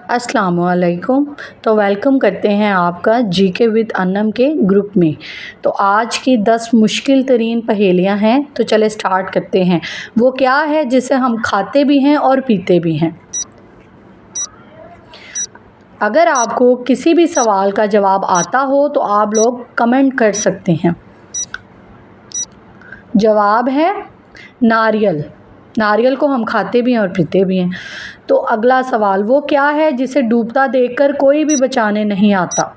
अस्सलामुअलैकुम। तो वेलकम करते हैं आपका जीके विद अन्नम के ग्रुप में। तो आज की 10 मुश्किल तरीन पहेलियां हैं, तो चले स्टार्ट करते हैं। वो क्या है जिसे हम खाते भी हैं और पीते भी हैं? अगर आपको किसी भी सवाल का जवाब आता हो तो आप लोग कमेंट कर सकते हैं। जवाब है नारियल। नारियल को हम खाते भी हैं और पीते भी हैं। तो अगला सवाल, वो क्या है जिसे डूबता देखकर कोई भी बचाने नहीं आता?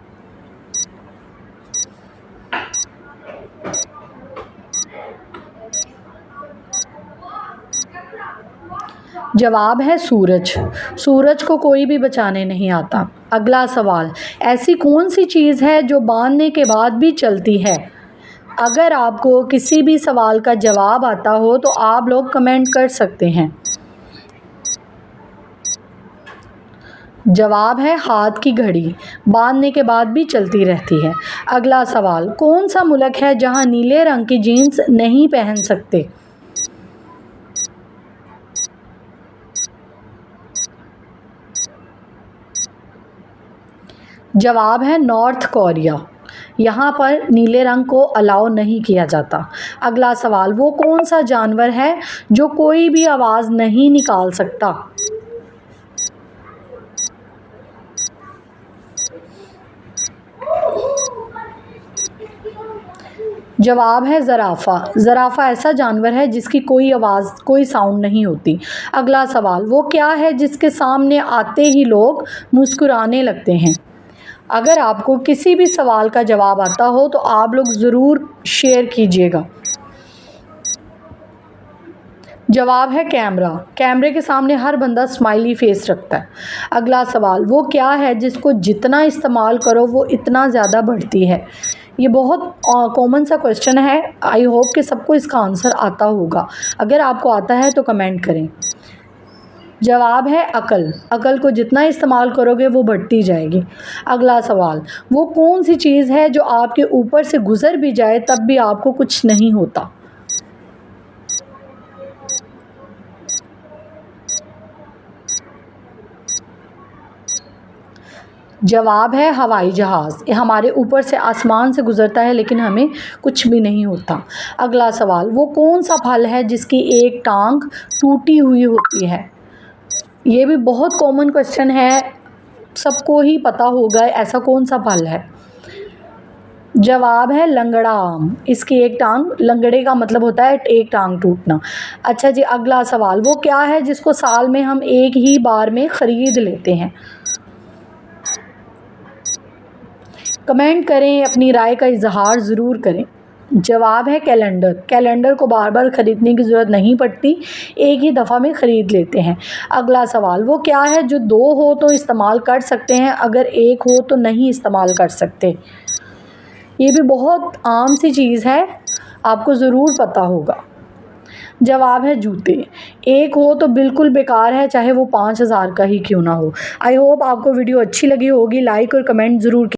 जवाब है सूरज। सूरज को कोई भी बचाने नहीं आता। अगला सवाल, ऐसी कौन सी चीज़ है जो बांधने के बाद भी चलती है? अगर आपको किसी भी सवाल का जवाब आता हो तो आप लोग कमेंट कर सकते हैं। जवाब है हाथ की घड़ी, बांधने के बाद भी चलती रहती है। अगला सवाल, कौन सा मुल्क है जहां नीले रंग की जीन्स नहीं पहन सकते? जवाब है नॉर्थ कोरिया। यहाँ पर नीले रंग को अलाउ नहीं किया जाता। अगला सवाल, वो कौन सा जानवर है जो कोई भी आवाज़ नहीं निकाल सकता? जवाब है ज़राफ़ा। ज़राफ़ा ऐसा जानवर है जिसकी कोई आवाज़, कोई साउंड नहीं होती। अगला सवाल, वो क्या है जिसके सामने आते ही लोग मुस्कुराने लगते हैं? अगर आपको किसी भी सवाल का जवाब आता हो तो आप लोग ज़रूर शेयर कीजिएगा। जवाब है कैमरा। कैमरे के सामने हर बंदा स्माइली फेस रखता है। अगला सवाल, वो क्या है जिसको जितना इस्तेमाल करो वो इतना ज़्यादा बढ़ती है? ये बहुत कॉमन सा क्वेश्चन है। आई होप कि सबको इसका आंसर आता होगा। अगर आपको आता है तो कमेंट करें। जवाब है अकल। अकल को जितना इस्तेमाल करोगे वो बढ़ती जाएगी। अगला सवाल, वो कौन सी चीज़ है जो आपके ऊपर से गुज़र भी जाए तब भी आपको कुछ नहीं होता? जवाब है हवाई जहाज़। ये हमारे ऊपर से आसमान से गुज़रता है लेकिन हमें कुछ भी नहीं होता। अगला सवाल, वो कौन सा फल है जिसकी एक टांग टूटी हुई होती है? ये भी बहुत कॉमन क्वेश्चन है, सबको ही पता होगा ऐसा कौन सा फल है। जवाब है लंगड़ा आम। इसकी एक टांग, लंगड़े का मतलब होता है एक टांग टूटना। अच्छा जी, अगला सवाल, वो क्या है जिसको साल में हम एक ही बार में ख़रीद लेते हैं? कमेंट करें, अपनी राय का इजहार ज़रूर करें। जवाब है कैलेंडर। कैलेंडर को बार बार ख़रीदने की ज़रूरत नहीं पड़ती, एक ही दफ़ा में ख़रीद लेते हैं। अगला सवाल, वो क्या है जो दो हो तो इस्तेमाल कर सकते हैं, अगर एक हो तो नहीं इस्तेमाल कर सकते? ये भी बहुत आम सी चीज़ है, आपको ज़रूर पता होगा। जवाब है जूते। एक हो तो बिल्कुल बेकार है, चाहे वो 5000 का ही क्यों ना हो। आई होप आपको वीडियो अच्छी लगी होगी। लाइक और कमेंट ज़रूर